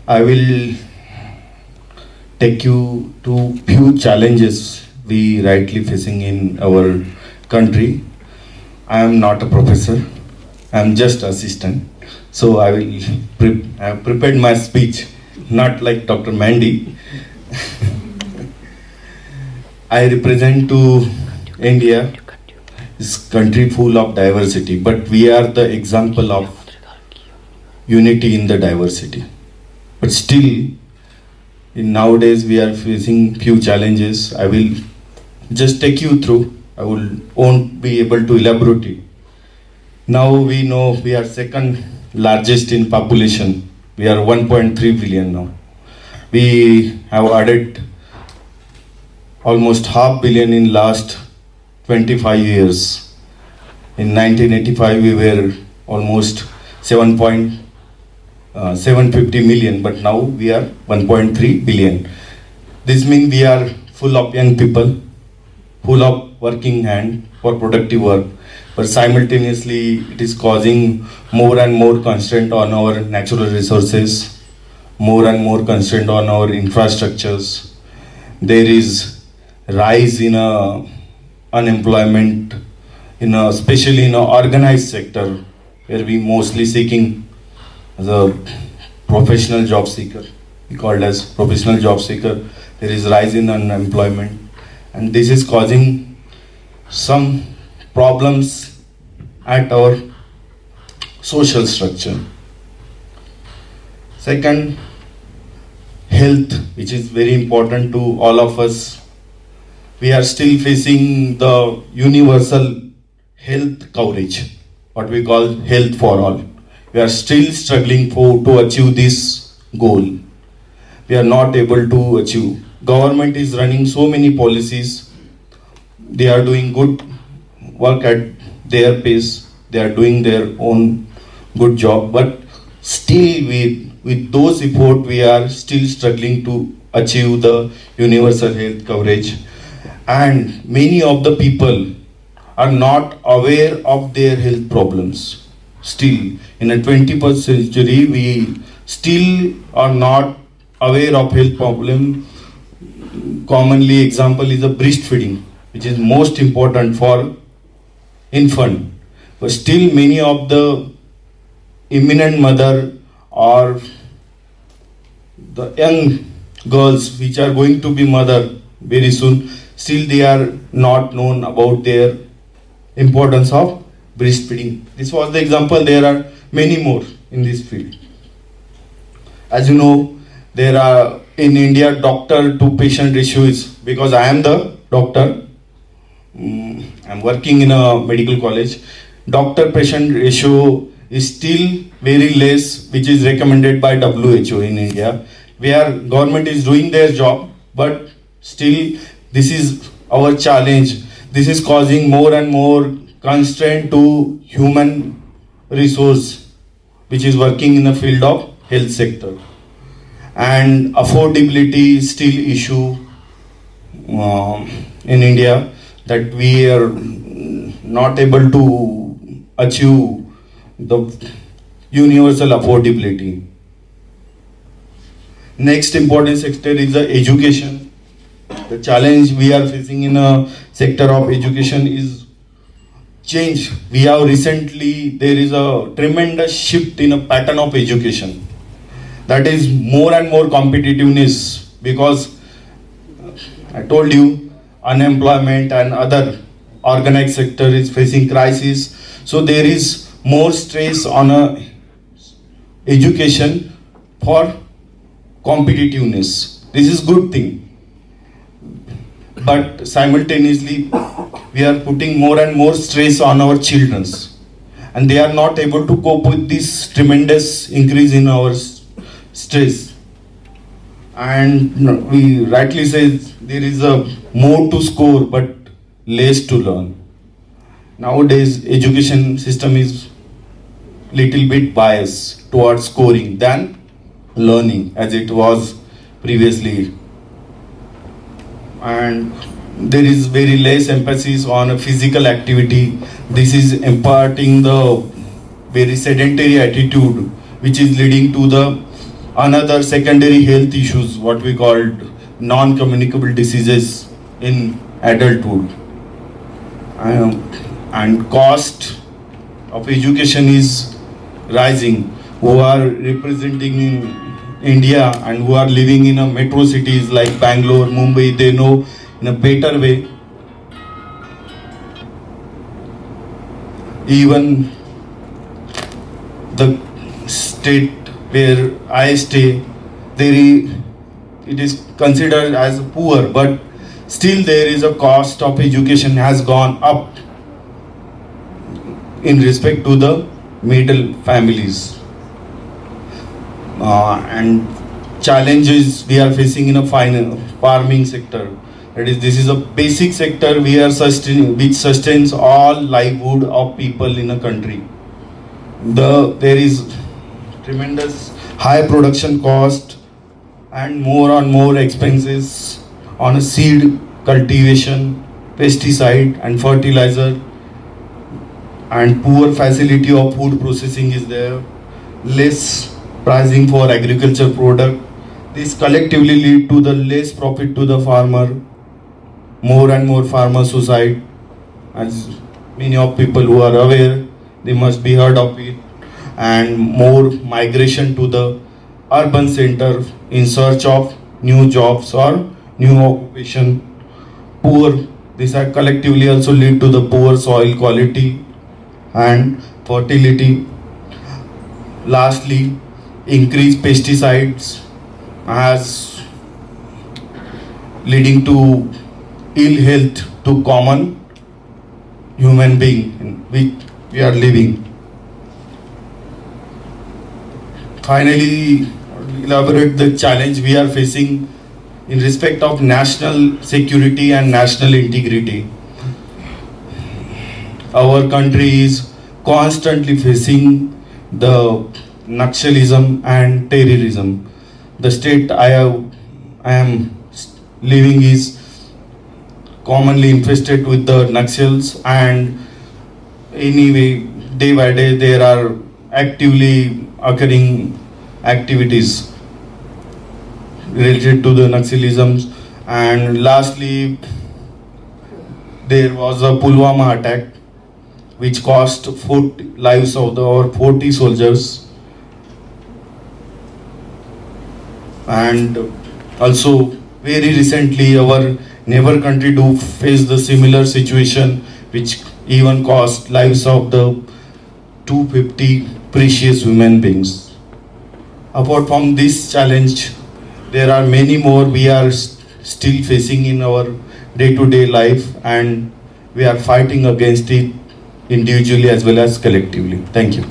I will take you to few challenges we rightly facing in our country. I am not a professor. I am just assistant. So I have prepared my speech, not like Dr. Mandy. I represent to India, this country full of diversity, but we are the example of unity in the diversity. But still, in nowadays we are facing few challenges. I will just take you through. Won't be able to elaborate it. Now we know we are second largest in population. We are 1.3 billion now. We have added almost half billion in last 25 years. In 1985 we were almost 750 million, but now we are 1.3 billion. This means we are full of young people, full of working hand for productive work, but simultaneously it is causing more and more constraint on our natural resources, more and more constraint on our infrastructures. There is rise in unemployment, especially in organized sector, where we mostly seeking the professional job seeker. We called as professional job seeker. There is rise in unemployment, and this is causing some problems at our social structure. Second, health, which is very important to all of us. We are still facing the universal health coverage, what we call health for all. We are still struggling to achieve this goal. We are not able to achieve. Government is running so many policies. They are doing good work at their pace. They are doing their own good job. But still with those efforts, we are still struggling to achieve the universal health coverage. And many of the people are not aware of their health problems. Still, in the 21st century, we still are not aware of health problem. Commonly, example is the breastfeeding, which is most important for infant. But still, many of the imminent mother or the young girls which are going to be mother very soon, still they are not known about their importance of breastfeeding. This was the example. There are many more in this field. As you know, there are in India doctor to patient ratio is, because I am the doctor, I'm working in a medical college, doctor patient ratio is still very less, which is recommended by WHO in India, where government is doing their job, but still this is our challenge. This is causing more and more constraint to human resource which is working in the field of health sector. And affordability is still issue in India, that we are not able to achieve the universal affordability. Next important sector is the education. The challenge we are facing in a sector of education is change. We have recently, there is a tremendous shift in a pattern of education. That is more and more competitiveness, because I told you unemployment and other organized sector is facing crisis. So there is more stress on education for competitiveness. This is good thing. But simultaneously, we are putting more and more stress on our children, and they are not able to cope with this tremendous increase in our stress. And we rightly say there is a more to score but less to learn. Nowadays, education system is little bit biased towards scoring than learning, as it was previously. And there is very less emphasis on physical activity. This is imparting the very sedentary attitude, which is leading to the another secondary health issues, what we called non-communicable diseases in adulthood. And cost of education is rising. Who are representing India and who are living in a metro cities like Bangalore, Mumbai, they know in a better way. Even the state where I stay, it is considered as poor, but still there is a cost of education has gone up in respect to the middle families. And challenges we are facing in a farming sector. That is, this is a basic sector which sustains all livelihood of people in a country. There is tremendous high production cost and more expenses on a seed cultivation, pesticide and fertilizer, and poor facility of food processing is there, less pricing for agriculture product. This collectively lead to the less profit to the farmer, more and more farmer suicide. As many of people who are aware, they must be heard of it, and more migration to the urban center in search of new jobs or new occupation. These are collectively also lead to the poor soil quality and fertility. Lastly, increased pesticides as leading to ill health to common human being in which we are living. Finally, elaborate the challenge we are facing in respect of national security and national integrity. Our country is constantly facing the Naxalism and terrorism. The state I am living is commonly infested with the Naxals, and anyway, day by day there are actively occurring activities related to the Naxalisms. And lastly, there was a Pulwama attack which cost 40 lives of our 40 soldiers. And also very recently our neighbor country do face the similar situation which even cost lives of the 250 precious human beings. Apart from this challenge, there are many more we are still facing in our day-to-day life, and we are fighting against it individually as well as collectively. Thank you.